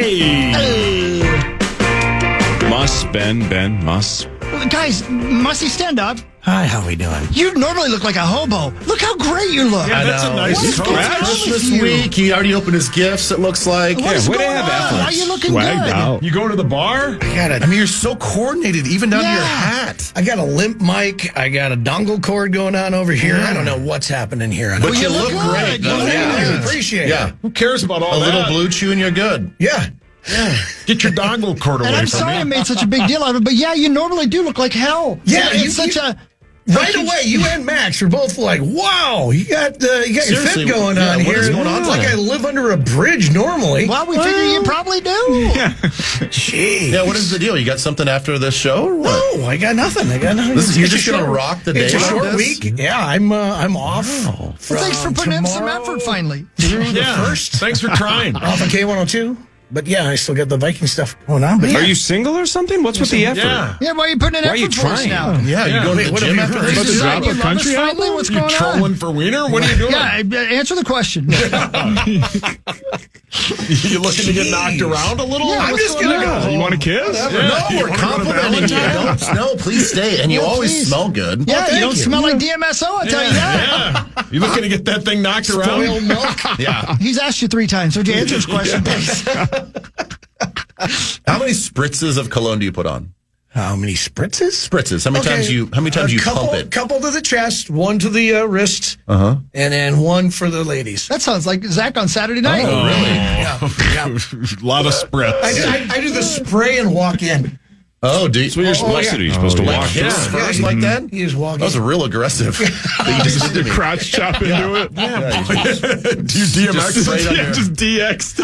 Hey! Ben, Muss. Guys, Mussy, stand up. Hi, how we doing? You normally look like a hobo. Look how great you look. Yeah, that's a nice scratch. Christmas week. He already opened his gifts, it looks like. What is going on? Why are you looking good? Out. You going to the bar? I mean, you're so coordinated, even down to your hat. I got a limp mic. I got a dongle cord going on over here. I don't know what's happening here. But you look great. You look I appreciate it. Who cares about all A that? little blue chew and you're good. Yeah. Get your dongle cord away And I'm from sorry me. I made such a big deal out of it, but yeah, you normally do look like hell. Yeah, it's such a... Right away, you and Max are both like, "Wow, you got your Seriously, fit going yeah, on what here." is going on It's like I live under a bridge normally. Well, we figure you probably do. Jeez. Yeah, what is the deal? You got something after this show or what? No, I got nothing. You're just going to rock the day It's a like short this? week. Yeah, I'm off. Well, thanks for putting in some effort finally. Thanks for trying. Off on K102. But yeah, I still got the Viking stuff going on. But Are you single or something? What's with the effort? Yeah, why are you putting in Why are effort you for us trying? now? Yeah, you going to the what gym have you after heard? this? You drop love a us country finally? What's You going trolling on? for wiener? What are you doing? Yeah, answer the question. You looking to get knocked around a little? Yeah, I'm what's just going going to go on? home. You want a kiss? No, we're complimenting you. No, please stay. And you always please. smell good. Yeah, thank you don't you. smell like DMSO, I'll tell you that. Yeah. You looking to get that thing knocked around? Spoiled milk. Yeah. He's asked you 3 times, so would you answer his question, please? How many spritzes of cologne do you put on? How many spritzes? Spritzes. How many times you pump it? Couple to the chest, one to the wrist, and then one for the ladies. That sounds like Zach on Saturday night. Oh, really? Yeah. A lot of spritz. I do the spray and walk in. Oh, do you? That's what you're supposed to do. You're supposed to Like walk kiss in. first like that? You just walk That was in. a real aggressive. that you just did to me. Crotch chop into it. Yeah, Do you DMX? Just straight on your- Just DX.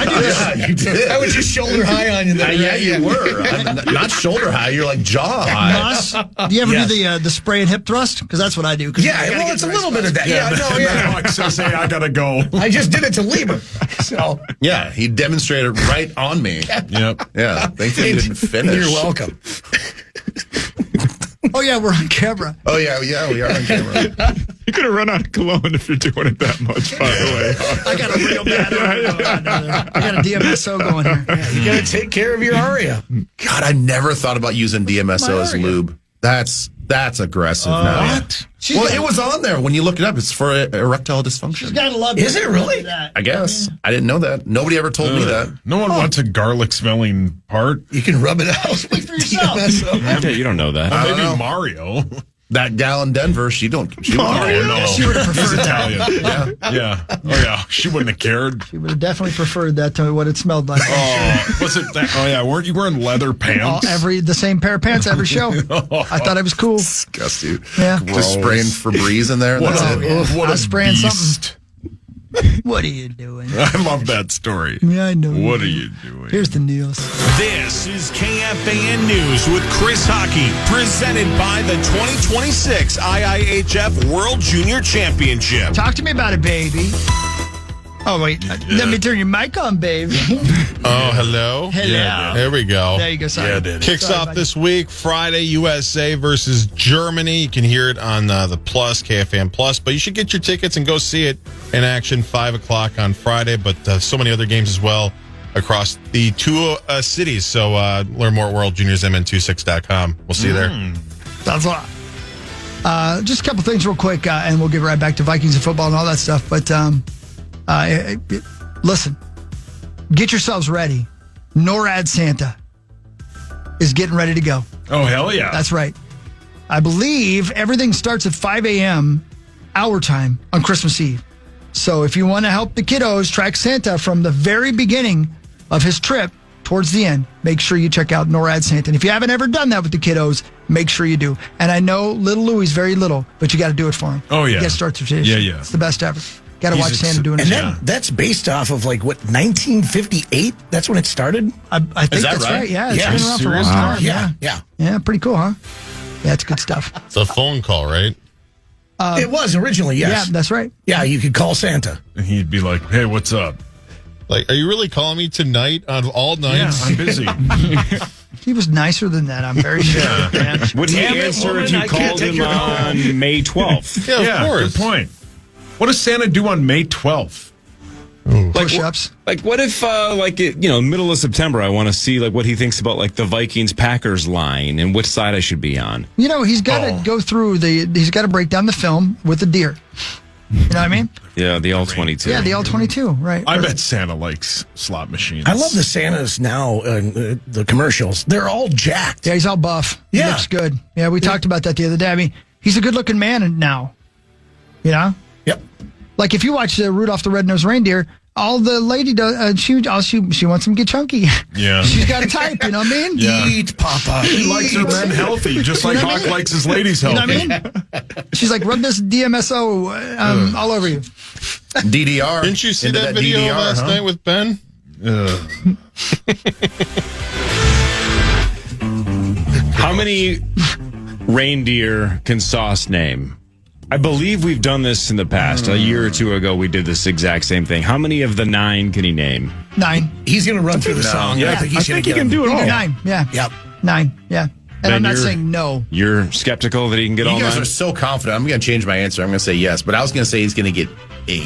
yeah, you did. I was just shoulder high on you. There. Yeah, you were. Not shoulder high. You're like jaw high. Moss, do you ever do the spray and hip thrust? Because that's what I do. 'cause Yeah, I gotta well, get it's the a right little bit spots. of that. Yeah, no, yeah. Alex says, hey, I gotta go. I just did it to Leber. So, Yeah, he demonstrated right on me. Yep. Yeah, thankfully you didn't finish. you're welcome. Oh, yeah, we're on camera. Oh, yeah, we are on camera. You're going to run out of cologne if you're doing it that much, by the way. I got a real bad I got a DMSO going here. You got to take care of your aria. God, I never thought about using DMSO as lube. That's aggressive now. What? Well, it was on there. When you look it up, it's for erectile dysfunction. She's got to love Is it really? that. I guess. I didn't know that. Nobody ever told me that. No one wants a garlic-smelling part. You can rub it out. Speak for yourself. Yeah, you don't know that. Maybe know. Mario. That gal in Denver, she Oh, wouldn't no. care. She would have He's preferred that. Italian. Yeah. Oh, yeah. She wouldn't have cared. She would have definitely preferred that to what it smelled like. Oh, was it that? Oh, yeah. Weren't you wearing leather pants? The same pair of pants every show. I thought it was cool. Disgusting. Yeah. Just spraying Febreze in there. And What that's a, it. what I a was spraying beast. What are you doing? I love that story. Yeah, I know. What are you doing? Here's the news. This is KFAN News with Chris Hockey, presented by the 2026 IIHF World Junior Championship. Talk to me about it, baby. Oh, wait. Let me turn your mic on, baby. Oh, hello. Hello. Yeah, There we go. There you go. Sorry. Yeah, it is. Kicks Sorry, off buddy. this week, Friday, USA versus Germany. You can hear it on the Plus, KFAN Plus, but you should get your tickets and go see it in action 5 o'clock on Friday, but so many other games as well across the 2 cities. So learn more at worldjuniorsmn26.com. We'll see you there. Sounds a lot. Just a couple things real quick, and we'll get right back to Vikings and football and all that stuff. But listen, get yourselves ready. NORAD Santa is getting ready to go. Oh, hell yeah. That's right. I believe everything starts at 5 a.m. our time on Christmas Eve. So if you want to help the kiddos track Santa from the very beginning of his trip towards the end, make sure you check out NORAD Santa. And if you haven't ever done that with the kiddos, make sure you do. And I know little Louie's very little, but you got to do it for him. Oh, yeah. You got to start the tradition. Yeah, yeah. It's the best ever. Got to He's watch Santa doing it. And Yeah. that's based off of like what 1958. That's when it started. I think that that's right? right. Yeah, it's Yeah. been around for a long Seriously? time. Yeah. Yeah, pretty cool, huh? Yeah, it's good stuff. It's a phone call, right? It was originally, yes. Yeah, that's right. Yeah, you could call Santa. And he'd be like, hey, what's up? Like, are you really calling me tonight on all Yeah, nights? I'm busy. He was nicer than that, I'm very sure. Man. Would he Damn it, answer woman, if you I can't called take him your call. on May 12th? Yeah, of course. Good point. What does Santa do on May 12th? push-ups. Like, what if, middle of September, I want to see what he thinks about the Vikings-Packers line and which side I should be on. He's got to go through he's got to break down the film with the deer. You know what I mean? Yeah, the All-22. Yeah, the All-22, right. I bet Santa likes slot machines. I love the Santas now, the commercials. They're all jacked. Yeah, he's all buff. Yeah. He looks good. Yeah, we talked about that the other day. I mean, he's a good-looking man now. Yep. Like, if you watch Rudolph the Red-Nosed Reindeer, all the lady does, she wants him to get chunky. Yeah. She's got a type, you know what I mean? Yeah. Eat, Papa. He likes her men healthy, just like Hawk likes his ladies healthy. You know what I mean? She's like, rub this DMSO all over you. DDR. Didn't you see Into that video DDR, last night with Ben? How many reindeer can Sauce name? I believe we've done this in the past. A year or two ago, we did this exact same thing. How many of the 9 can he name? 9. He's going to run through the song. Yeah, I think he's going to he can do it all. 9, yeah. Yep. 9, yeah. And Ben, I'm not you're- saying no. You're skeptical that he can get all You guys 9? are so confident. I'm going to change my answer. I'm going to say yes, but I was going to say he's going to get 8.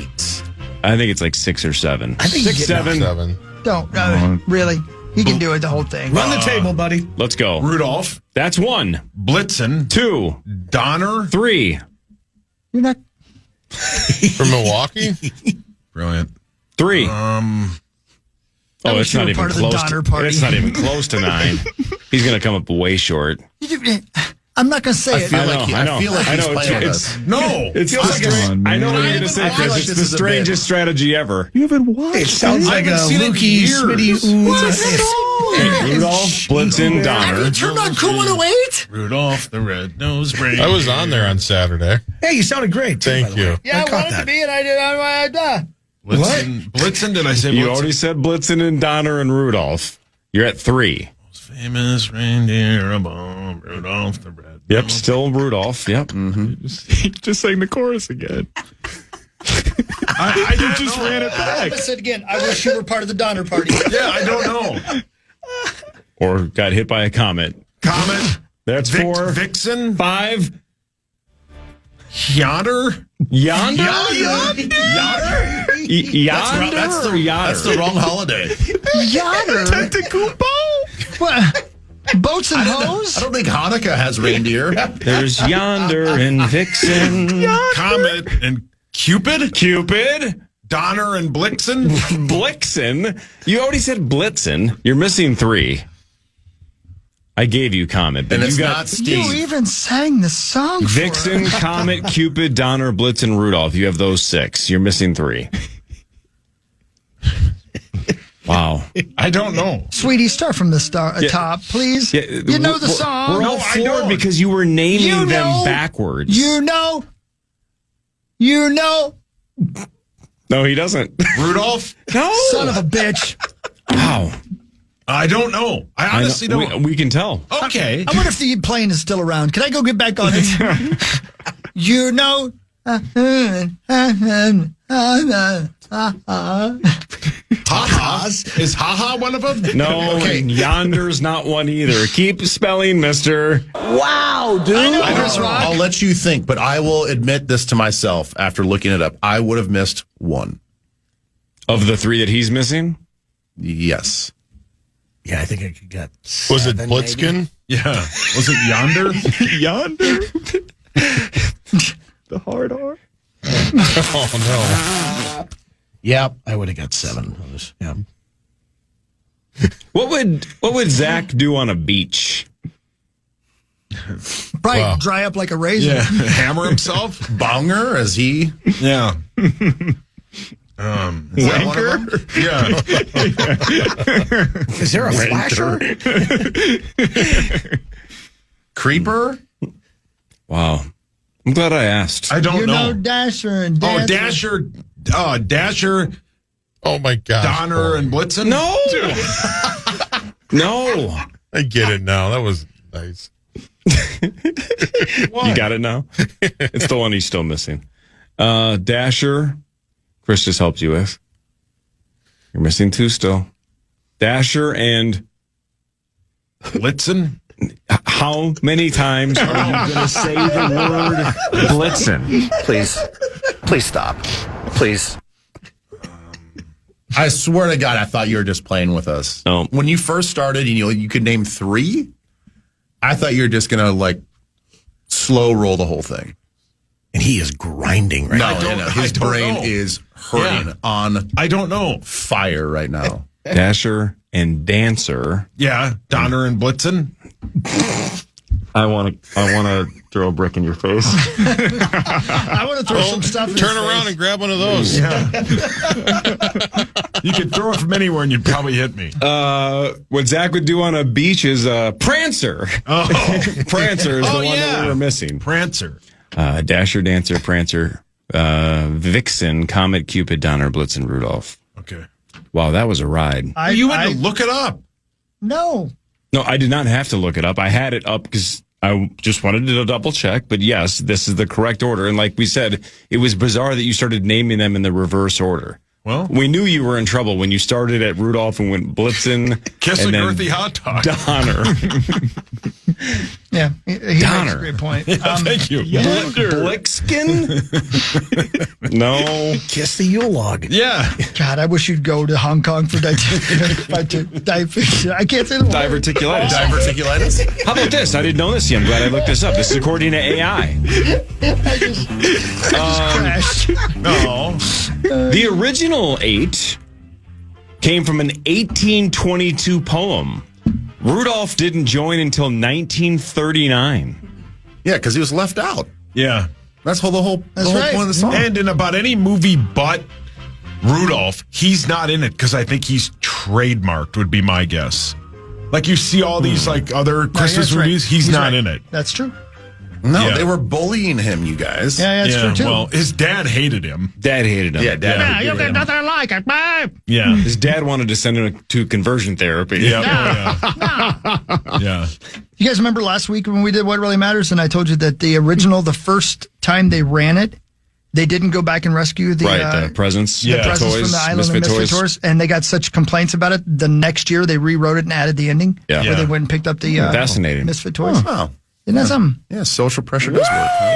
I think it's 6 or 7. I think 6, you get 7. Don't. Really. He can do it, the whole thing. Run the table, buddy. Let's go. Rudolph, That's 1, Blitzen, 2, Donner. 3, You're not. From Milwaukee? Brilliant. 3. wish It's you not were even part of the close. Donner Party. It's not even close to 9. He's going to come up way short. I'm not going to say I it. feel like he's playing with us. No. It's Feels the like stra- I know what you're going to say, I feel Chris. like it's this the is a strangest strategy ever. It sounds like a haven't seen it in Lukey, years. Smitty, Rudolph, Blitzen, Donner. Turned on Cool 108? Rudolph the Red-Nosed Reindeer. I was on there on Saturday. Hey, you sounded great, too, Thank by the you. way. Yeah, I caught wanted that. to be, and I did. Blitzen, did I say You Blitzen? already said Blitzen and Donner and Rudolph. You're at 3. Famous reindeer above Rudolph the Red. Yep, still Rudolph. Yep. Just sang the chorus again. I just ran it I back. said again, I wish you were part of the Donner Party. Yeah, I don't know. Or got hit by a comet. Comet. That's 4. Vixen. 5. Yonder. Yonder? Yonder? Yonder? That's the wrong holiday. Yonder? What? Boats and hose? I don't think Hanukkah has reindeer. There's Yonder and Vixen. Comet and Cupid. Cupid? Donner and Blitzen. Blixen? You already said Blitzen. You're missing 3. I gave you Comet, but And you it's got not Steve. You even sang the song for Vixen, us. Comet, Cupid, Donner, Blitzen, Rudolph. You have those 6. You're missing 3. Wow. I don't know. Sweetie, start from the top, please. Yeah, you know the song. We're all No, I floored don't. because you were naming You them know. backwards. You know. You know. No, he doesn't. Rudolph. No. Son of a bitch. Wow. I don't know. I honestly I know. don't. We can tell. Okay. I wonder if the plane is still around. Can I go get back on it? You know. Ha-has. Is ha-ha one of them? No, Okay. Yonder's not one either. Keep spelling, mister. I know Chris Rock. I'll let you think, but I will admit this to myself after looking it up. I would have missed 1. Of the 3 that he's missing? Yes. Yeah, I think I could get Was it 7, Blitzkin? Yeah. Was it Yonder? Yonder. The hard R. Oh, no. Yep, I would have got 7. Yeah. What would Zach do on a beach? Probably Wow. dry up like a raisin. Yeah. Hammer himself? Bonger, as he. Yeah. Is that one of them? Yeah. Is there a flasher? Creeper? Wow. I'm glad I asked. I don't You know know. Dasher and Oh, Dancer. Dasher, Oh, my gosh. Donner, and Blitzen? No. No. I get it now. That was nice. You got it now? It's the one he's still missing. Dasher, Chris just helped you with. You're missing 2 still. Dasher and Blitzen? how many times are you going to say the word Blitzen? Please stop. Please. I swear to God, I thought you were just playing with us. No. When you first started, you could name 3. I thought you were just going to like slow roll the whole thing. And he is grinding right now. No, his brain is hurting on I don't know. fire right now. Dasher and Dancer. Yeah, Donner and Blitzen. I want to throw a brick in your face. I want to throw some stuff in Turn his around face. and grab one of those. Yeah. You could throw it from anywhere and you'd probably hit me. What Zach would do on a beach is Prancer. Oh. Prancer is the one that we were missing. Prancer. Dasher, Dancer, Prancer, Vixen, Comet, Cupid, Donner, Blitzen, Rudolph. Okay. Wow, that was a ride. You had to look it up. No. No, I did not have to look it up. I had it up because I just wanted to double check. But yes, this is the correct order. And like we said, it was bizarre that you started naming them in the reverse order. Well, We knew you were in trouble when you started at Rudolph and went Blitzen. Kiss and a then girthy hot dog. Donner. Yeah. He makes Donner. a great point. Thank you. Blixkin? No. Kiss the Yule log. Yeah. God, I wish you'd go to Hong Kong for diverticulitis. I can't say the word. Diverticulitis. Diverticulitis? How about this? I didn't know this yet. I'm glad I looked this up. This is according to AI. I just crashed. No. The original 8 came from an 1822 poem. Rudolph didn't join until 1939. Yeah, because he was left out. Yeah. That's the whole right. point of the song. And in about any movie but Rudolph, he's not in it because I think he's trademarked, would be my guess. Like you see all these like other Christmas that's right. movies, he's not in it. That's true. No, Yeah. They were bullying him, you guys. Yeah, that's true, too. Well, his dad hated him. Dad hated him. Yeah, Dad. Yeah. you get nothing like it, babe. Yeah. His dad wanted to send him to conversion therapy. Yeah. Yeah. You guys remember last week when we did What Really Matters, and I told you that the first time they ran it, they didn't go back and rescue the Right, the presents. the presents toys, from the island Misfit of Misfit toys. Toys, and they got such complaints about it. The next year, they rewrote it and added the ending. Yeah. Where Yeah. they went and picked up the Fascinating. Misfit Toys. Oh, Isn't that something? yeah, social pressure does work. Huh?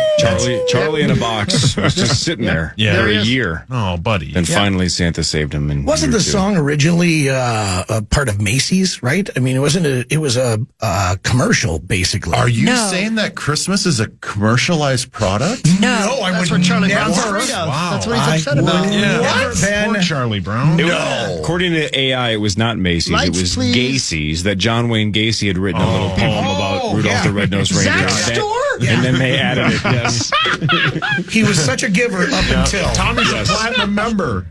Charlie in a box was just sitting there Yeah. for There a he is. year. Oh, buddy. Then finally Santa saved him. And Wasn't the song originally a part of Macy's, right? I mean, it was a commercial, basically. Are you saying that Christmas is a commercialized product? No, I That's would what Charlie never. Brown's afraid of. Wow. That's what he's upset about. Yeah. Poor Charlie Brown. According to AI, it was not Macy's. Lights, it was please. Gacy's. That John Wayne Gacy had written a little poem about Rudolph the Red-Nosed Reindeer. Zach's And that- store? And then they added it. Yes. He was such a giver up until. Tommy's a platinum member.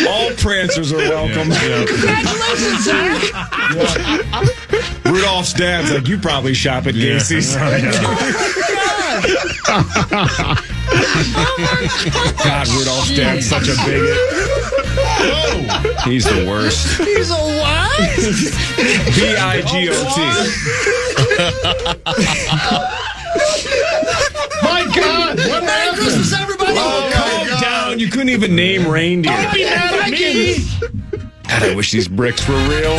All prancers are welcome. Congratulations, Zach. Rudolph's dad's like, you probably shop at Gacy's. God, Rudolph's dad's such a bigot. He's the worst. He's a what? B-I-G-O-T. My God. Merry Christmas, everybody. Calm down. You couldn't even name reindeer. Vikings. God, I wish these bricks were real.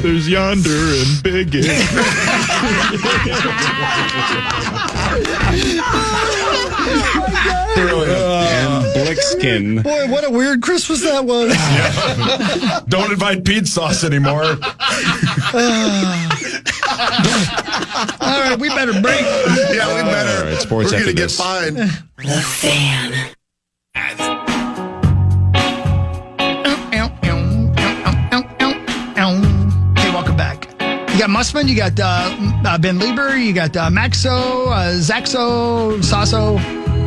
There's Yonder and Bigot. And Blixkin. Boy, what a weird Christmas that was. Don't invite Pete Sauce anymore. All right, we better break. Yeah, we better. All right, sports We're after going to get this. fined. The Fan. Hey, welcome back. You got Mussman, you got Ben Leber, you got Maxo, Zaxo, Sasso,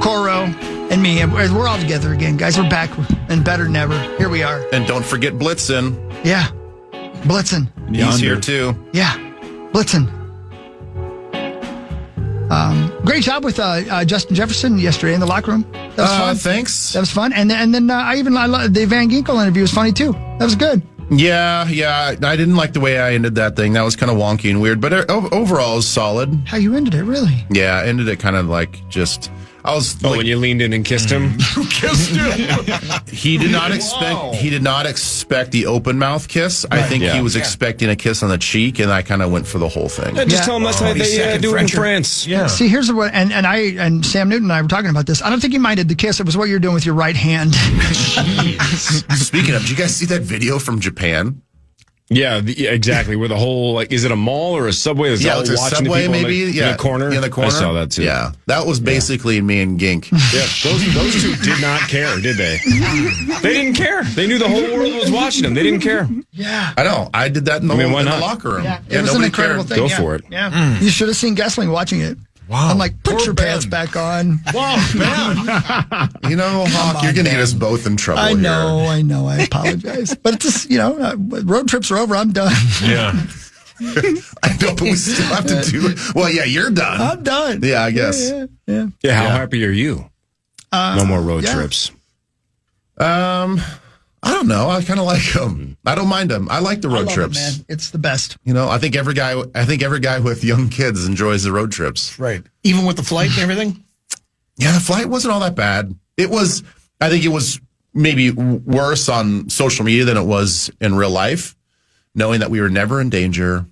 Coro, and me. And we're all together again, guys. We're back and better than ever. Here we are. And don't forget Blitzen. Yeah. Blitzen. He's here too. Yeah. Blitzen. Great job with Justin Jefferson yesterday in the locker room. That was fun. Thanks. That was fun. And then I the Van Ginkel interview was funny too. That was good. Yeah. I didn't like the way I ended that thing. That was kind of wonky and weird, but overall it was solid. How you ended it, really? Yeah, I ended it kind of like just I was when you leaned in and kissed him? Kissed him. he did not expect the open mouth kiss. I think he was expecting a kiss on the cheek, and I kind of went for the whole thing. Just tell him that's how they do it in France. Yeah. See, here's what, and Sam Newton and I were talking about this. I don't think he minded the kiss. It was what you're doing with your right hand. Speaking of, did you guys see that video from Japan? Yeah, exactly. Where the whole, is it a mall or a Subway? That's all it's a watching Subway, the people maybe. in the corner. In the corner. I saw that too. Yeah, that was basically me and Gink. Yeah, those two did not care, did they? They didn't care. They knew the whole world was watching them. They didn't care. Yeah, I know. I did that in the locker room. Yeah, it was an incredible thing. Go for it. Yeah, you should have seen Gessling watching it. Wow. I'm like, put your pants back on. Wow, man. Hawk, you're going to get us both in trouble I know. I apologize. But it's just, road trips are over. I'm done. Yeah. I know, but we still have to do it. Well, yeah, you're done. I'm done. Yeah, I guess. Yeah. How happy are you? No more road trips. I don't know. I kind of like them. I don't mind them. I like the road trips. Man. It's the best. I think every guy with young kids enjoys the road trips. Right. Even with the flight and everything? Yeah, the flight wasn't all that bad. I think it was maybe worse on social media than it was in real life, knowing that we were never in danger.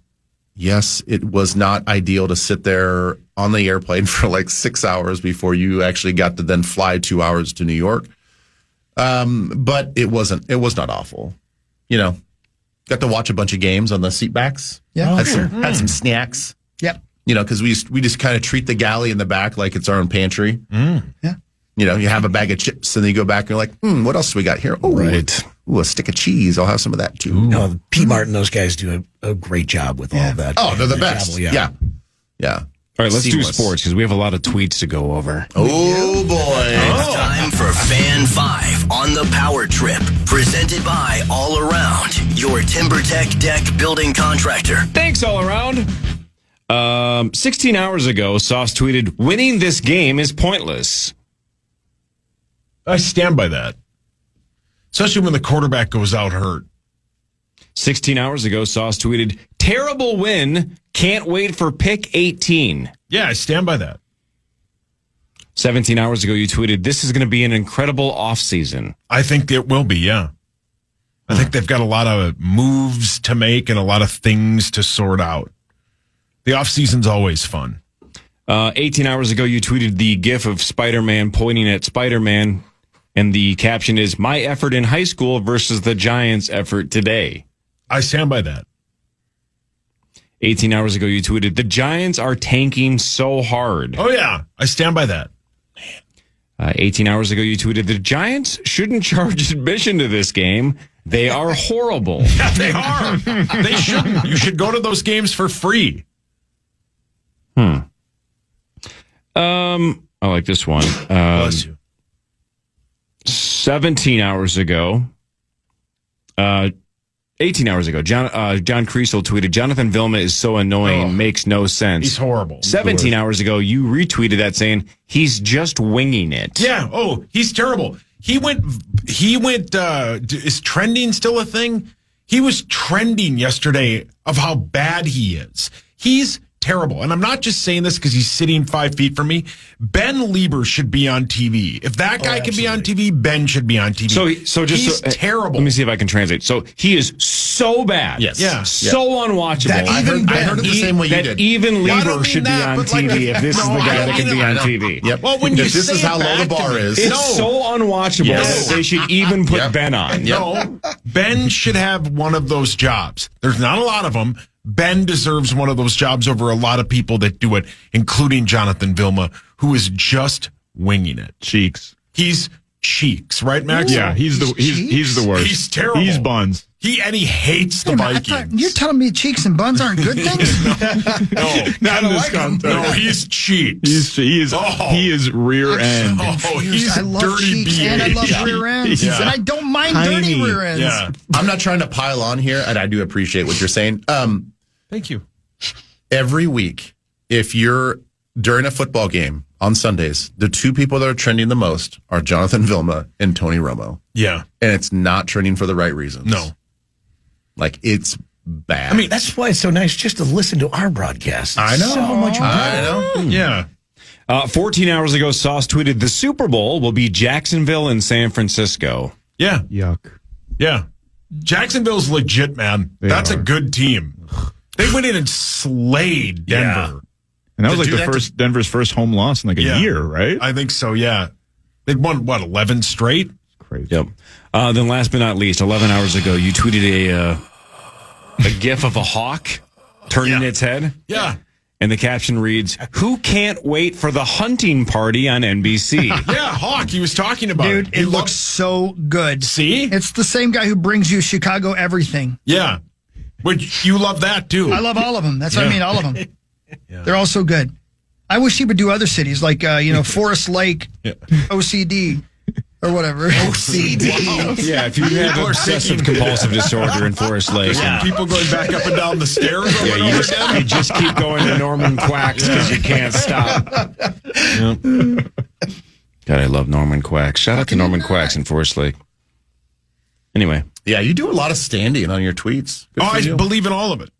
Yes, it was not ideal to sit there on the airplane for like 6 hours before you actually got to then fly 2 hours to New York. But it was not awful. Got to watch a bunch of games on the seat backs. Yeah. Had some snacks. Yep. Because we just kind of treat the galley in the back like it's our own pantry. Yeah. You have a bag of chips and then you go back and you're like, what else do we got here? Oh, right. Ooh, a stick of cheese. I'll have some of that too. No, P. Martin, those guys do a great job with all that. Oh, they're the best. Travel, yeah. All right, let's Seamless. do sports because we have a lot of tweets to go over. Oh, boy. It's time for Fan 5 on the Power Trip. Presented by All Around, your TimberTech deck building contractor. Thanks, All Around. 16 hours ago, Sauce tweeted, winning this game is pointless. I stand by that. Especially when the quarterback goes out hurt. 16 hours ago, Sauce tweeted, terrible win. Can't wait for pick 18. Yeah, I stand by that. 17 hours ago, you tweeted, this is going to be an incredible offseason. I think it will be, yeah. I think they've got a lot of moves to make and a lot of things to sort out. The offseason's always fun. 18 hours ago, you tweeted the gif of Spider-Man pointing at Spider-Man, and the caption is, my effort in high school versus the Giants' effort today. I stand by that. 18 hours ago, you tweeted, the Giants are tanking so hard. Oh, yeah. I stand by that. 18 hours ago, you tweeted, the Giants shouldn't charge admission to this game. They are horrible. Yeah, they are. They shouldn't. You should go to those games for free. I like this one. Bless you. 17 hours ago, 18 hours ago, John Creasel tweeted, Jonathan Vilma is so annoying, makes no sense. He's horrible. 17 hours ago, you retweeted that saying, he's just winging it. Yeah. Oh, he's terrible. He went, is trending still a thing? He was trending yesterday of how bad he is. He's terrible. And I'm not just saying this because he's sitting 5 feet from me. Ben Leber should be on TV. If that guy can be on TV, Ben should be on TV. He's terrible. Let me see if I can translate. So he is so bad. Yes. Yeah. So unwatchable. I heard it the same way you did. Even Leber should be on TV if this is the guy that can be on TV. Yep. Well, when you this is how low the bar is. It's so unwatchable that they should even put Ben on. No, Ben should have one of those jobs. There's not a lot of them. Ben deserves one of those jobs over a lot of people that do it, including Jonathan Vilma, who is just winging it. Cheeks. He's cheeks, right, Max? Yeah, he's the worst. He's terrible. He's buns. He hates the Vikings. You're telling me cheeks and buns aren't good things? Not in this context. No, he's cheeks. He is rear end. Oh, he's I love dirty cheeks BA. and I love rear ends. Yeah. And I don't mind dirty rear ends. Yeah. I'm not trying to pile on here, and I do appreciate what you're saying. Thank you. Every week, if you're during a football game on Sundays, the two people that are trending the most are Jonathan Vilma and Tony Romo. Yeah. And it's not trending for the right reasons. No. Like, it's bad. I mean, that's why it's so nice just to listen to our broadcast. I know. So much better. I know. Yeah. 14 hours ago, Sauce tweeted, the Super Bowl will be Jacksonville and San Francisco. Yeah. Yuck. Yeah. Jacksonville's legit, man. That's a good team. They went in and slayed Denver. And that was like Denver's first home loss in like a year, right? I think so, yeah. They won, 11 straight? Crazy. Yep. Then last but not least, 11 hours ago, you tweeted a gif of a hawk turning its head. Yeah. And the caption reads, who can't wait for the hunting party on NBC? Yeah, Hawk, he was talking about Dude, it looks so good. See? It's the same guy who brings you Chicago everything. Yeah. Which you love that, too. I love all of them. That's what I mean, all of them. They're all so good. I wish he would do other cities like, Forest Lake, OCD, or whatever. OCD. Yeah, if you have obsessive compulsive disorder in Forest Lake. People going back up and down the stairs over and over again. You just keep going to Norman Quacks because you can't stop. Yep. God, I love Norman Quacks. Shout out to Norman Quacks in Forest Lake. Anyway. Yeah, you do a lot of standing on your tweets. Good for I you. believe in all of it.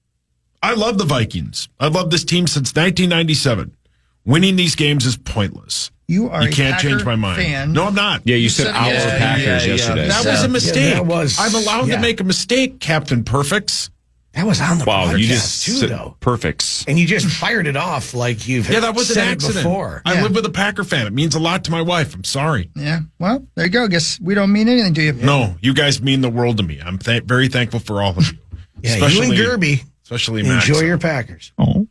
I love the Vikings. I love this team since 1997. Winning these games is pointless. You are You can't change my mind. fan. No, I'm not. Yeah, you said our Packers yesterday. That was a mistake. that was- I'm allowed to make a mistake, Captain Perfects. That was on the Wow, podcast you just too, said though. perfects. And you just fired it off like you've Yeah, that was an said it accident. before. I live with a Packer fan. It means a lot to my wife. I'm sorry. Yeah, well, there you go. Guess we don't mean anything to you. No, you guys mean the world to me. I'm very thankful for all of you. Yeah, you and Gerby. Especially Max. Enjoy your Packers. Oh,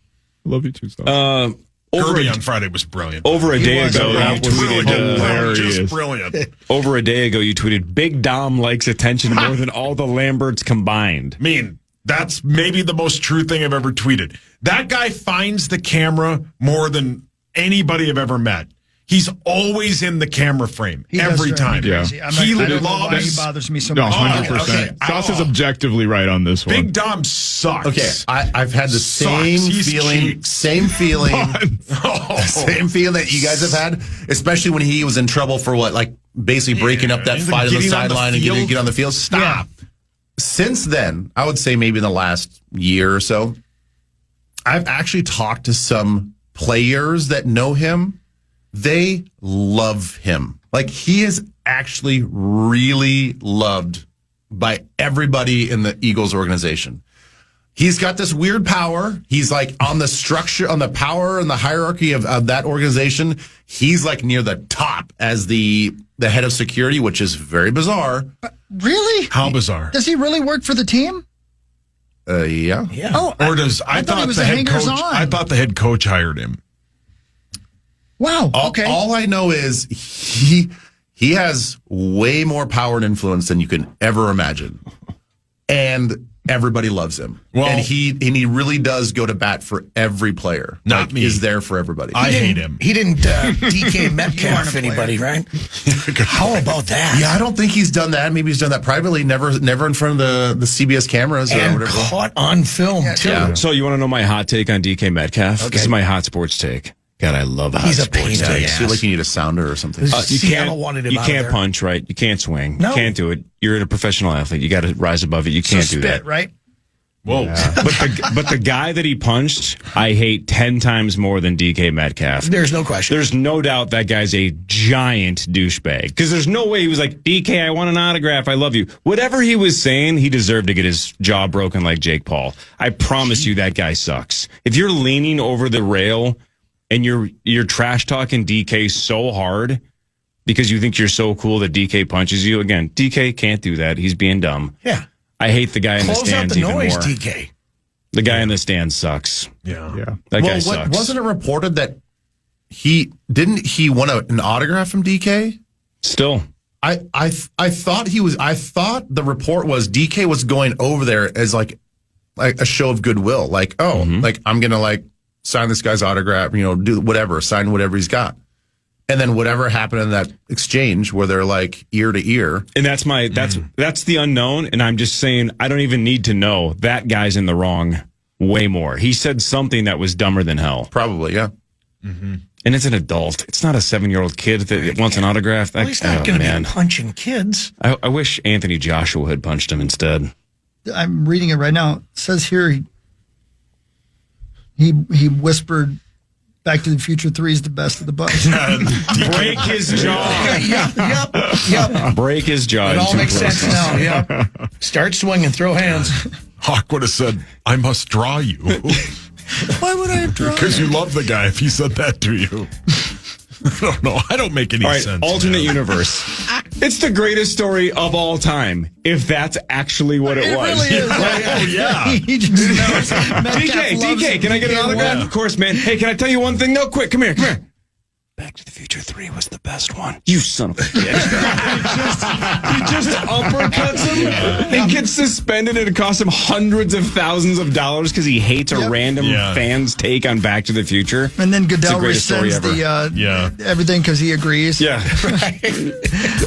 I love you too, Star. Kirby on Friday was brilliant. Over a day ago, you tweeted hilarious. Just brilliant. Over a day ago, you tweeted, Big Dom likes attention more than all the Lamberts combined. I mean, that's maybe the most true thing I've ever tweeted. That guy finds the camera more than anybody I've ever met. He's always in the camera frame He does every drive me time. crazy. Yeah. I'm like, He I don't know why he loves bothers me so No, much. 100%. Sauce is objectively right on this one. Big Dom sucks. Okay, I've had the same He's feeling, cheeks. same feeling that you guys have had, especially when he was in trouble for basically breaking up that he's fight on the getting on the sideline and field. get on the field. Stop. Since then, I would say maybe in the last year or so, I've actually talked to some players that know him. They love him. Like, he is actually really loved by everybody in the Eagles organization. He's got this weird power. He's like on the structure, on the power and the hierarchy of that organization. He's like near the top as the head of security, which is very bizarre. Really? How bizarre. Does he really work for the team? Yeah. Yeah. Oh, Or does I thought he was the head coach? hangers-on. I thought the head coach hired him. wow. Okay. All I know is he has way more power and influence than you can ever imagine. And everybody loves him. Well- and he really does go to bat for every player. Not me. Is there for everybody. I hate him. He didn't DK Metcalf player. anybody, right? How about that? Yeah, I don't think he's done that. Maybe he's done that privately, never in front of the CBS cameras or And whatever. caught on film, too. Yeah. So you want to know my hot take on DK Metcalf? Okay. This is my hot sports take. God, I love hot He's a sports pain in the takes. I feel like you need a sounder or something. You Seattle wanted him you out of can't there. punch, right? You can't swing. No. You can't do it. You're a professional athlete. You got to rise above it. You So can't do spit, that. right? Whoa. But the guy that he punched, I hate 10 times more than DK Metcalf. There's no question. There's no doubt that guy's a giant douchebag. Because there's no way he was like, DK, I want an autograph. I love you. Whatever he was saying, he deserved to get his jaw broken like Jake Paul. I promise you that guy sucks. If you're leaning over the rail and you're trash talking DK so hard because you think you're so cool that DK punches you, again, DK can't do that. He's being dumb. Yeah. I hate the guy in the Close out stands the even noise, more. DK. The guy in the stands sucks. Yeah. That guy sucks. Wasn't it reported that he want an autograph from DK? Still. I thought the report was DK was going over there as like a show of goodwill. Like, like I'm going to sign this guy's autograph, do whatever, sign whatever he's got. And then whatever happened in that exchange where they're like ear to ear. And that's the unknown. And I'm just saying, I don't even need to know. That guy's in the wrong way more. He said something that was dumber than hell. Probably, yeah. And it's an adult. It's not a 7-year-old kid that wants an autograph. Well, he's not going to be punching kids. I wish Anthony Joshua had punched him instead. I'm reading it right now. It says here he whispered Back to the Future 3 is the best of the bunch. Break his jaw. Yep. Break his jaw. It all makes sense now. Yep. Start swinging, throw hands. Hawk would have said, "I must draw you." Why would I have drawn? Because you love the guy if he said that to you. I don't know. I don't make any All right, sense. alternate universe. It's the greatest story of all time, if that's actually what it was. Really is. Oh, yeah. He just knows. DK, can I get an autograph? Of course, man. Hey, can I tell you one thing, though? Quick, come here. Back to the Future 3 was the best one. You son of a bitch. he just uppercuts him and gets suspended, and it costs him hundreds of thousands of dollars because he hates a random fan's take on Back to the Future. And then Goodell It's the greatest story rescinds everything because he agrees. Yeah.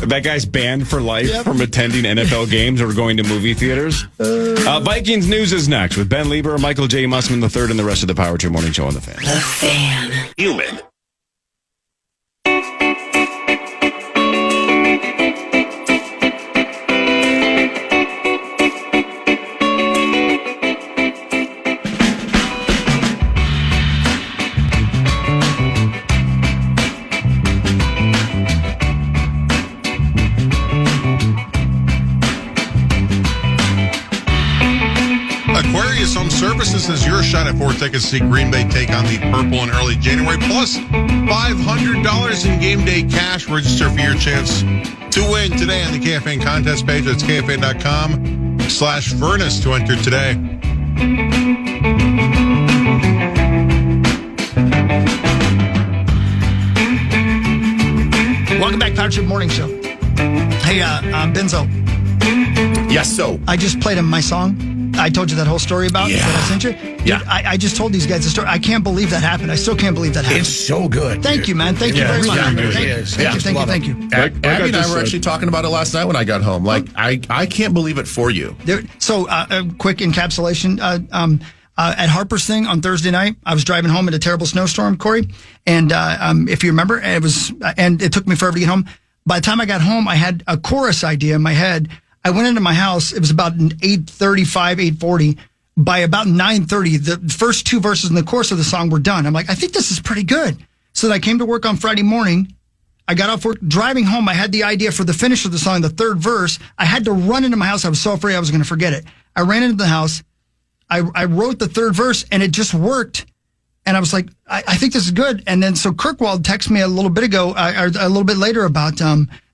That guy's banned for life from attending NFL games or going to movie theaters. Vikings news is next with Ben Leber, Michael J. Mussman III, and the rest of the Power Trip Morning Show on the Fan. The Fan. Human. Aquarius Home Services is your shot at 4 tickets to see Green Bay take on the Purple in early January, plus $500 in game day cash. Register for your chance to win today on the KFAN contest page. That's KFAN.com/furnace to enter today. Welcome back, Power Trip Morning Show. Hey, Benzo. Yes, so. I just played him my song. I told you that whole story about that I sent you. Yeah. Dude, I just told these guys the story. I can't believe that happened. I still can't believe that happened. It's so good. Thank you, man. Thank you very much. Yeah, Thank you. Abby and I were actually talking about it last night when I got home. Like, I can't believe it for you. So, quick encapsulation. At Harper's thing on Thursday night, I was driving home in a terrible snowstorm, Corey. And if you remember, it took me forever to get home. By the time I got home, I had a chorus idea in my head. I went into my house. It was about 8:35, 8:40. By about 9:30, the first 2 verses in the chorus of the song were done. I'm like, I think this is pretty good. So then I came to work on Friday morning. I got off work. Driving home, I had the idea for the finish of the song, the 3rd verse. I had to run into my house. I was so afraid I was going to forget it. I ran into the house. I wrote the 3rd verse, and it just worked. And I was like, I think this is good. And then so Kirkwald texted me a little bit ago, or a little bit later, about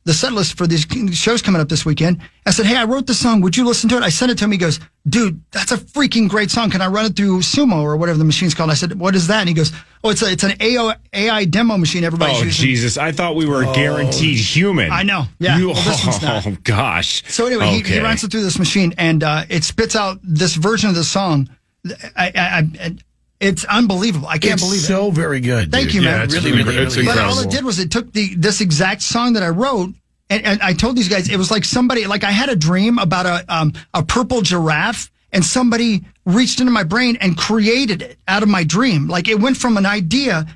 the set list for these shows coming up this weekend. I said, hey, I wrote this song. Would you listen to it? I sent it to him. He goes, dude, that's a freaking great song. Can I run it through Sumo or whatever the machine's called? I said, what is that? And he goes, oh, it's an AI demo machine everybody's using. Jesus. I thought we were guaranteed human. I know. Yeah. Well, this one's not. Oh, gosh. So anyway, he runs it through this machine, and it spits out this version of the song. It's unbelievable. I can't believe it. It's so very good. Thank you, man. It's Really incredible. But all it did was it took this exact song that I wrote, and I told these guys it was like somebody, like I had a dream about a purple giraffe, and somebody reached into my brain and created it out of my dream. Like it went from an idea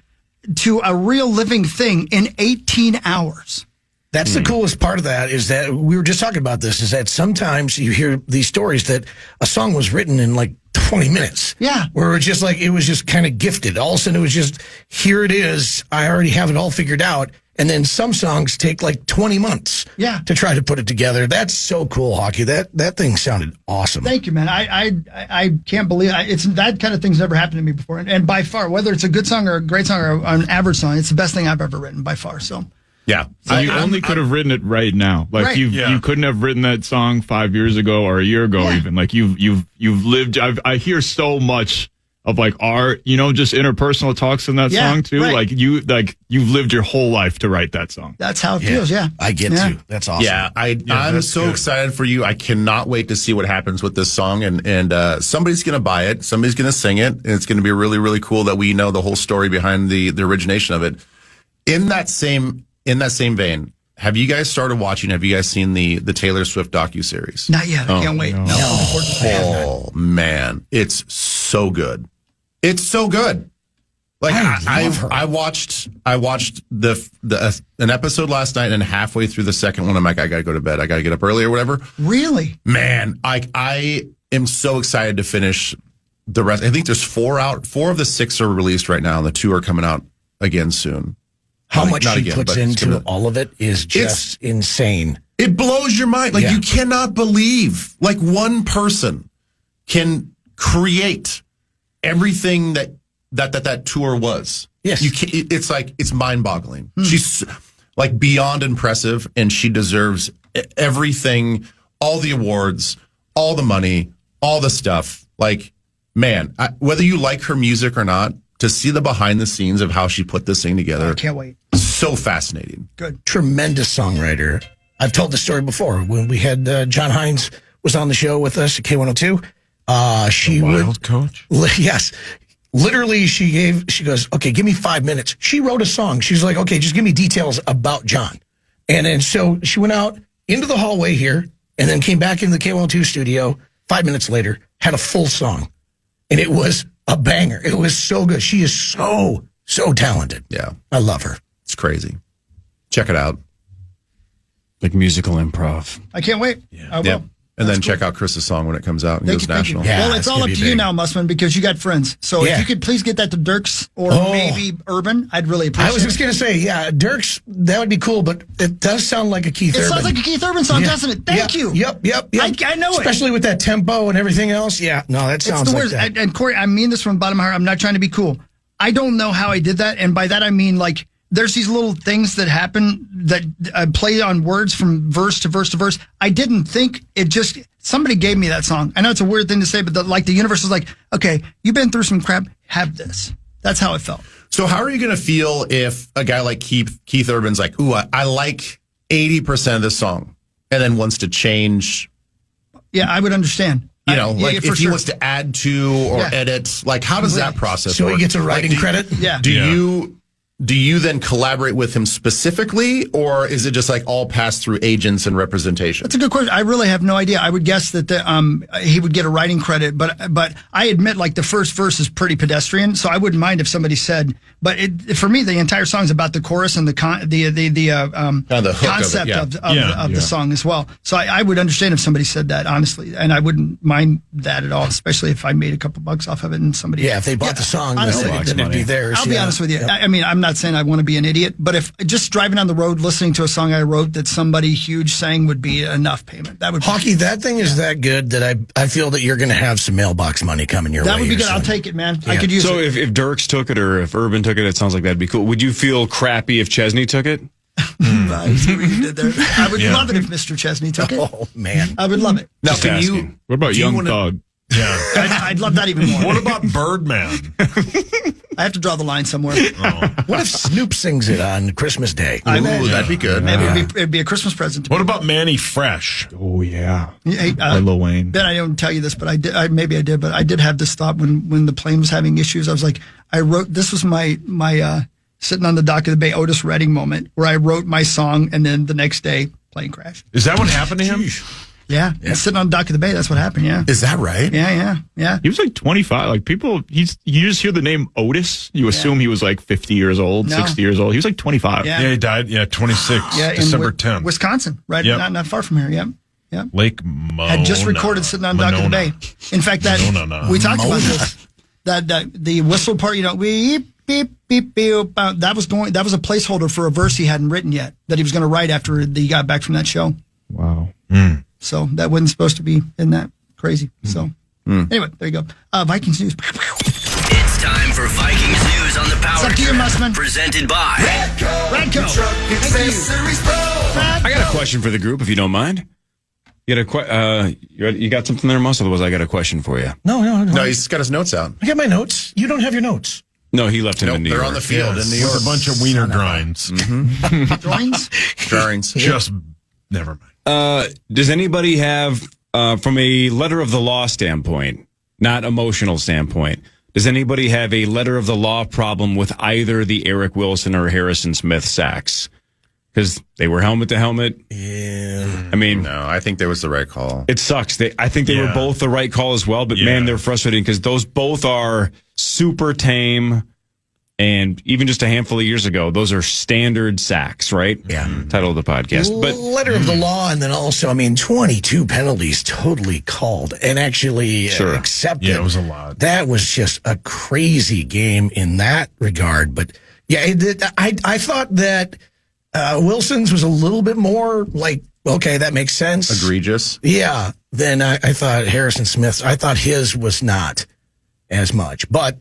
to a real living thing in 18 hours. That's the coolest part of that, is that we were just talking about this, is that sometimes you hear these stories that a song was written in like 20 minutes. Yeah. Where it's just like, it was just kind of gifted. All of a sudden it was just, here it is. I already have it all figured out. And then some songs take like 20 months to try to put it together. That's so cool, Hockey. That thing sounded awesome. Thank you, man. I can't believe it's that kind of thing's never happened to me before. And by far, whether it's a good song or a great song or an average song, it's the best thing I've ever written by far. So. Yeah. So you only could have written it right now. Like you couldn't have written that song 5 years ago or a year ago even. Like you've lived. I hear so much of like our, just interpersonal talks in that song too. Right. Like you've lived your whole life to write that song. That's how it feels. Yeah. I get you. That's awesome. Yeah. I'm so excited for you. I cannot wait to see what happens with this song, and somebody's going to buy it. Somebody's going to sing it, and it's going to be really, really cool that we know the whole story behind the origination of it. In that same vein, have you guys started watching? Have you guys seen the Taylor Swift docuseries? Not yet. I can't wait. No. Oh man, it's so good. It's so good. Like I watched an episode last night, and halfway through the second one, I'm like, I gotta go to bed. I gotta get up early or whatever. Really? Man, I am so excited to finish the rest, I think there's 4 out. 4 of the 6 are released right now, and the 2 are coming out again soon. How much she puts into all of it is just insane. It blows your mind. Like, you cannot believe, like, one person can create everything that tour was. Yes. It's like, it's mind-boggling. She's, like, beyond impressive, and she deserves everything, all the awards, all the money, all the stuff. Like, man, whether you like her music or not, to see the behind the scenes of how she put this thing together. I can't wait. So fascinating. Good. Tremendous songwriter. I've told the story before when we had John Hines was on the show with us at K102. She Wild coach? Yes. Literally, she goes, okay, give me 5 minutes. She wrote a song. She's like, okay, just give me details about John. And then so she went out into the hallway here and then came back in the K102 studio 5 minutes later, had a full song. And it was a banger. It was so good. She is so talented. Yeah. I love her. It's crazy. Check it out. Like musical improv. I can't wait. Yeah. I will. Yep. And then check out Chris's song when it comes out and goes national. Yeah, well, it's all up to you now, Mussman, because you got friends. So if you could please get that to Dirks or maybe Urban, I'd really appreciate it. I was just going to say, Dirks, that would be cool, but it does sound like a Keith Urban. It sounds like a Keith Urban song, doesn't it? Thank you. Yep. I know it. Especially with that tempo and everything else. Yeah, no, that sounds like that. And Corey, I mean this from the bottom of my heart. I'm not trying to be cool. I don't know how I did that. And by that, I mean, like, there's these little things that happen that play on words from verse to verse to verse. I didn't think it just, somebody gave me that song. I know it's a weird thing to say, but the universe is like, okay, you've been through some crap, have this. That's how it felt. So how are you going to feel if a guy like Keith Urban's like, ooh, I like 80% of this song, and then wants to change? Yeah, I would understand. You know, if he wants to add to or edit, like, how does that process work? So he gets a writing credit? Yeah. Do you then collaborate with him specifically, or is it just like all passed through agents and representation? That's a good question. I really have no idea. I would guess that he would get a writing credit, but I admit, like, the first verse is pretty pedestrian, so I wouldn't mind if somebody said. But for me, the entire song is about the chorus and the concept of the song as well. So I would understand if somebody said that, honestly, and I wouldn't mind that at all, especially if I made a couple bucks off of it and somebody. Yeah, if they bought the song, then it'd be theirs. I'll be honest with you. Yep. I mean, I'm not saying I want to be an idiot, but if just driving on the road listening to a song I wrote that somebody huge sang would be enough payment. That would Hockey, that thing is that good that I feel that you're going to have some mailbox money coming your way. That would be good. I'll take it, man. Yeah. I could use it. So if Dirks took it or if Urban took it, it sounds like that'd be cool. Would you feel crappy if Chesney took it? I see what you did there. I would love it if Mr. Chesney took it. Oh, man. I would love it. Now, What about Young Thug? Yeah. I'd love that even more. What about Birdman? I have to draw the line somewhere. What if Snoop sings it on Christmas Day? That'd be good. Maybe it'd be a Christmas present to me. What about Manny Fresh? Oh, yeah. Hey, By Lil Wayne. Ben, I don't tell you this, but I did. Maybe I did, but I did have this thought when the plane was having issues. I was like, this was my sitting on the dock of the bay Otis Redding moment where I wrote my song and then the next day plane crashed. Is that what happened to him? Yeah. Sitting on the dock of the bay. That's what happened. Yeah. Is that right? Yeah. He was like 25. Like, people, you just hear the name Otis, you assume he was like 50 years old, 60 years old. He was like 25. Yeah. Yeah, he died. Yeah, 26. Yeah, December 10th. Wisconsin, right? Yep. Not far from here. Yep. Yep. Lake Mona. Had just recorded sitting on the dock of the bay. In fact, we talked about this. That the whistle part, beep beep beep beep. That was a placeholder for a verse he hadn't written yet that he was going to write after he got back from that show. Wow. So that wasn't supposed to be in that crazy. So anyway, there you go. Vikings news. It's time for Vikings news on the Power It's up to you, Trip. Mussman. Presented by Radco. I got a question for the group, if you don't mind. You got something there, Muss? Otherwise, I got a question for you. No. No, he's got his notes out. I got my notes. You don't have your notes. No, he left him in New York. They're on the field in New York. With a bunch of wiener grinds. Drawings? Just, never mind. Does anybody have, from a letter of the law standpoint, not emotional standpoint, does anybody have a letter of the law problem with either the Eric Wilson or Harrison Smith sacks? Because they were helmet to helmet. Yeah. I mean, No, I think that was the right call. it sucks. I think they were both the right call as well, but man, they're frustrating because those both are super tame, And even just a handful of years ago, those are standard sacks, right? Yeah. Title of the podcast. But letter of the law, and then also, 22 penalties totally called and actually accepted. Yeah, it was a lot. That was just a crazy game in that regard. But yeah, I thought that Wilson's was a little bit more like, okay, that makes sense. Egregious. Yeah. Then I thought Harrison Smith's, I thought his was not as much. But,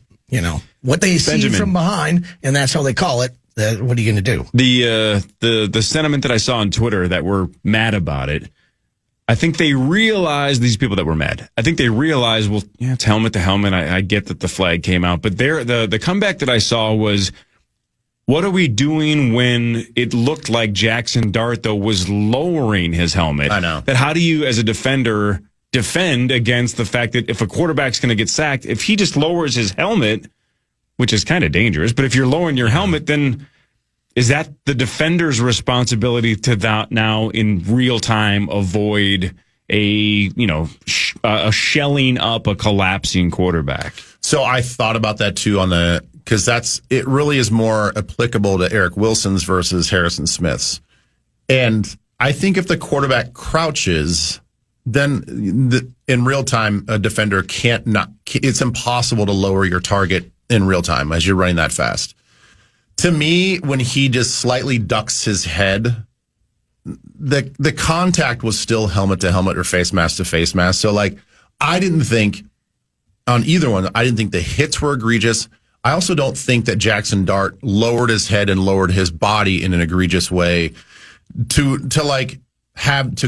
what they see from behind, and that's how they call it, what are you going to do? The sentiment that I saw on Twitter that were mad about it, I think they realized, these people that were mad, I think they realized, well, yeah, it's helmet to helmet. I get that the flag came out. But the comeback that I saw was, what are we doing when it looked like Jackson Dart, though, was lowering his helmet? I know. That how do you, as a defender, defend against the fact that if a quarterback's going to get sacked, if he just lowers his helmet, which is kind of dangerous, but if you're lowering your helmet, then is that the defender's responsibility to now in real time avoid a shelling up a collapsing quarterback? So I thought about that too because it really is more applicable to Eric Wilson's versus Harrison Smith's. And I think if the quarterback crouches, then in real time, a defender it's impossible to lower your target in real time as you're running that fast. To me, when he just slightly ducks his head, the contact was still helmet to helmet or face mask to face mask. So I didn't think on either one, I didn't think the hits were egregious. I also don't think that Jackson Dart lowered his head and lowered his body in an egregious way to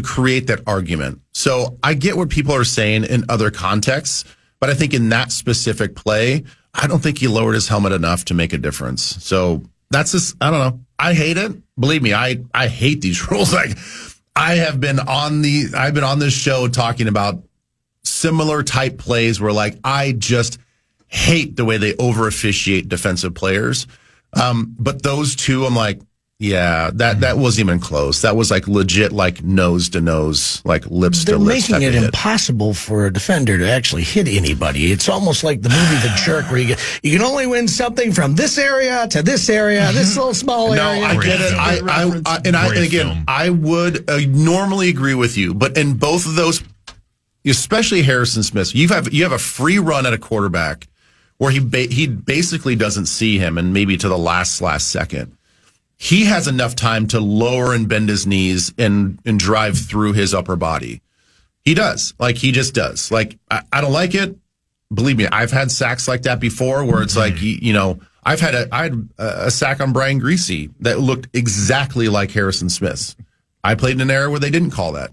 create that argument. So I get what people are saying in other contexts, but I think in that specific play, I don't think he lowered his helmet enough to make a difference. So that's just, I don't know. I hate it. Believe me, I hate these rules. I've been on this show talking about similar type plays where I just hate the way they over officiate defensive players. But those two, I'm like, yeah, that wasn't even close. That was legit, nose to nose, lips to lips. They're making it impossible for a defender to actually hit anybody. It's almost like the movie The Jerk, where you can only win something from this area to this area, this little small area. No, I get it. I would normally agree with you, but in both of those, especially Harrison Smith, you have a free run at a quarterback where he basically doesn't see him, and maybe to the last second. He has enough time to lower and bend his knees and drive through his upper body. He does. He just does. I don't like it. Believe me, I've had sacks like that before where it's I had a sack on Brian Gacy that looked exactly like Harrison Smith's. I played in an era where they didn't call that.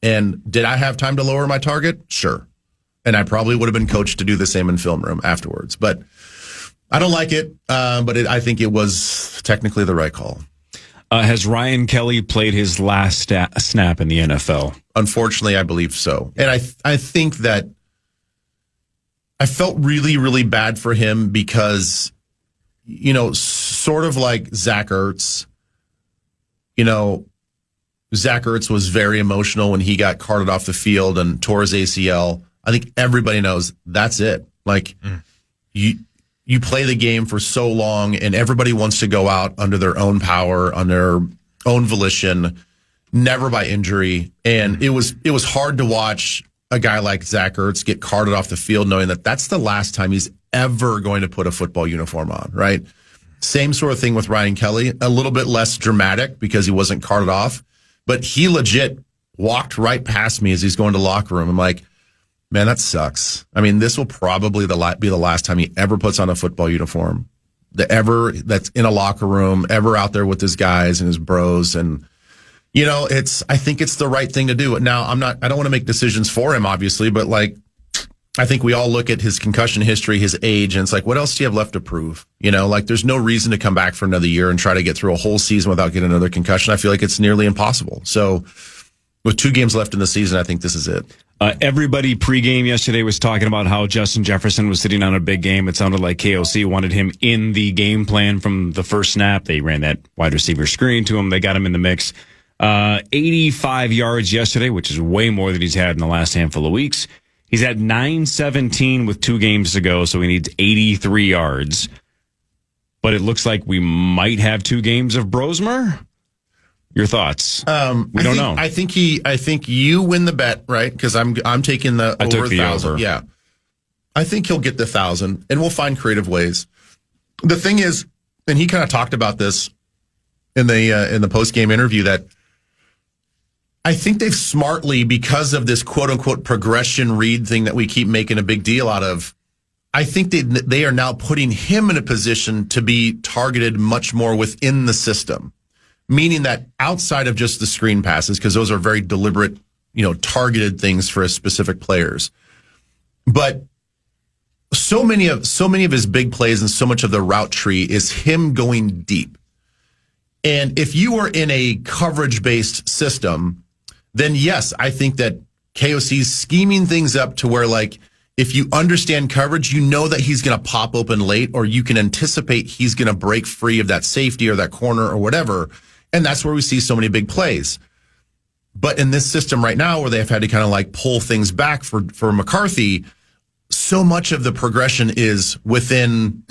And did I have time to lower my target? Sure. And I probably would have been coached to do the same in film room afterwards. But I don't like it, but I think it was technically the right call. Has Ryan Kelly played his last snap in the NFL? Unfortunately, I believe so. And I think that I felt really, really bad for him because, sort of like Zach Ertz, Zach Ertz was very emotional when he got carted off the field and tore his ACL. I think everybody knows that's it. You play the game for so long and everybody wants to go out under their own power, on their own volition, never by injury. And it was hard to watch a guy like Zach Ertz get carted off the field knowing that that's the last time he's ever going to put a football uniform on, right? Same sort of thing with Ryan Kelly, a little bit less dramatic because he wasn't carted off, but he legit walked right past me as he's going to the locker room. I'm like, man, that sucks. This will probably be the last time he ever puts on a football uniform. That's in a locker room, ever out there with his guys and his bros. And, I think it's the right thing to do. Now, I don't want to make decisions for him, obviously, but I think we all look at his concussion history, his age, and it's what else do you have left to prove? There's no reason to come back for another year and try to get through a whole season without getting another concussion. I feel like it's nearly impossible. So with 2 games left in the season, I think this is it. Everybody pregame yesterday was talking about how Justin Jefferson was sitting on a big game. It sounded like KOC wanted him in the game plan from the first snap. They ran that wide receiver screen to him. They got him in the mix. 85 yards yesterday, which is way more than he's had in the last handful of weeks. He's at 917 with 2 games to go, so he needs 83 yards. but it looks like we might have 2 games of Brosmer. Your thoughts? We don't know. I think you win the bet, right? Because I'm taking the over 1,000. Over. Yeah, I think he'll get the 1,000, and we'll find creative ways. The thing is, and he kind of talked about this in the post game interview, that I think they've smartly, because of this quote unquote progression read thing that we keep making a big deal out of, I think they are now putting him in a position to be targeted much more within the system. Meaning that outside of just the screen passes, because those are very deliberate, targeted things for specific players. But so many of his big plays and so much of the route tree is him going deep. And if you were in a coverage-based system, then yes, I think that KOC's scheming things up to where, like, if you understand coverage, you know that he's going to pop open late, or you can anticipate he's going to break free of that safety or that corner or whatever. And that's where we see so many big plays. But in this system right now, where they've had to kind of like pull things back for McCarthy, so much of the progression is within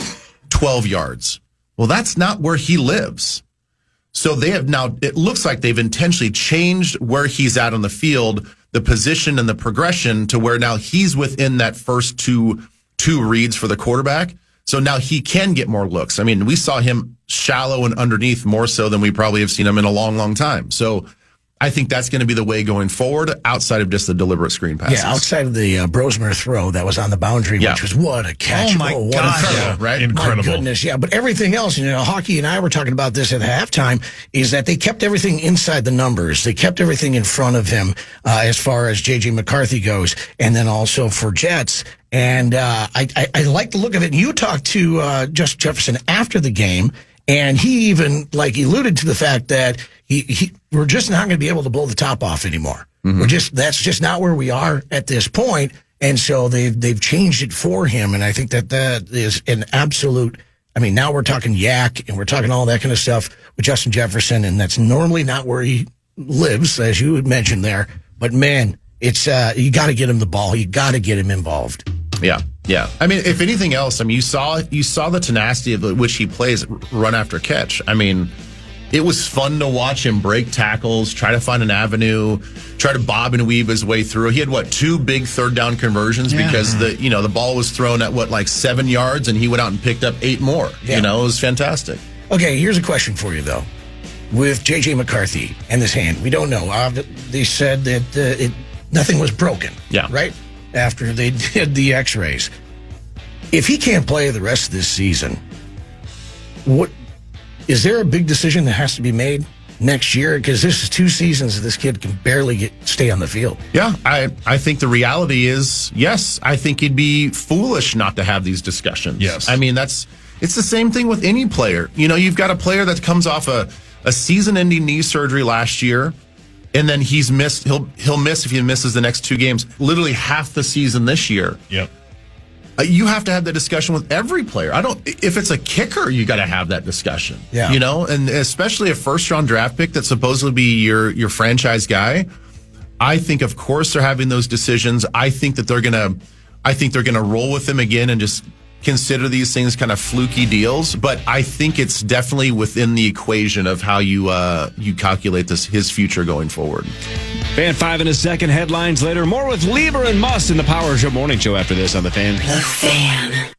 12 yards. Well, that's not where he lives. So they have now, it looks like they've intentionally changed where he's at on the field, the position and the progression, to where now he's within that first two reads for the quarterback. So now he can get more looks. I mean, we saw him shallow and underneath more so than we probably have seen him in a long, long time. So I think that's going to be the way going forward, outside of just the deliberate screen passes. Yeah, outside of the Brosmer throw that was on the boundary, which was what a catch. Oh, my God. Right? Incredible. My goodness, yeah. But everything else, Hockey and I were talking about this at halftime, is that they kept everything inside the numbers. They kept everything in front of him as far as J.J. McCarthy goes, and then also for Jets. And I like the look of it. And you talked to Justin Jefferson after the game, and he even alluded to the fact that we're just not going to be able to blow the top off anymore. Mm-hmm. That's just not where we are at this point. And so they've changed it for him. And I think that is an absolute, now we're talking yak and we're talking all that kind of stuff with Justin Jefferson. And that's normally not where he lives, as you had mentioned there. But man, it's, you got to get him the ball. You got to get him involved. Yeah. Yeah. If anything else, you saw the tenacity of which he plays run after catch. It was fun to watch him break tackles, try to find an avenue, try to bob and weave his way through. He had 2 big third down conversions because the ball was thrown at 7 yards and he went out and picked up 8 more. Yeah. It was fantastic. Okay, here's a question for you though. With J.J. McCarthy and this hand, we don't know. They said that nothing was broken. Yeah. Right? After they did the x-rays. If he can't play the rest of this season, is there a big decision that has to be made next year? Because this is 2 seasons that this kid can barely stay on the field. Yeah, I think the reality is, yes, I think it'd be foolish not to have these discussions. Yes. It's the same thing with any player. You've got a player that comes off a season-ending knee surgery last year, and then he'll miss, if he misses the next 2 games, literally half the season this year. Yep. You have to have the discussion with every player. If it's a kicker, you got to have that discussion. Yeah. And especially a first-round draft pick that's supposedly be your franchise guy. I think, of course, they're having those decisions. I think that they're gonna roll with him again and just consider these things kind of fluky deals. But I think it's definitely within the equation of how you calculate his future going forward. Fan 5 in a second. Headlines later. More with Leber and Must in the Power Trip Morning Show after this on The Fan. The Fan.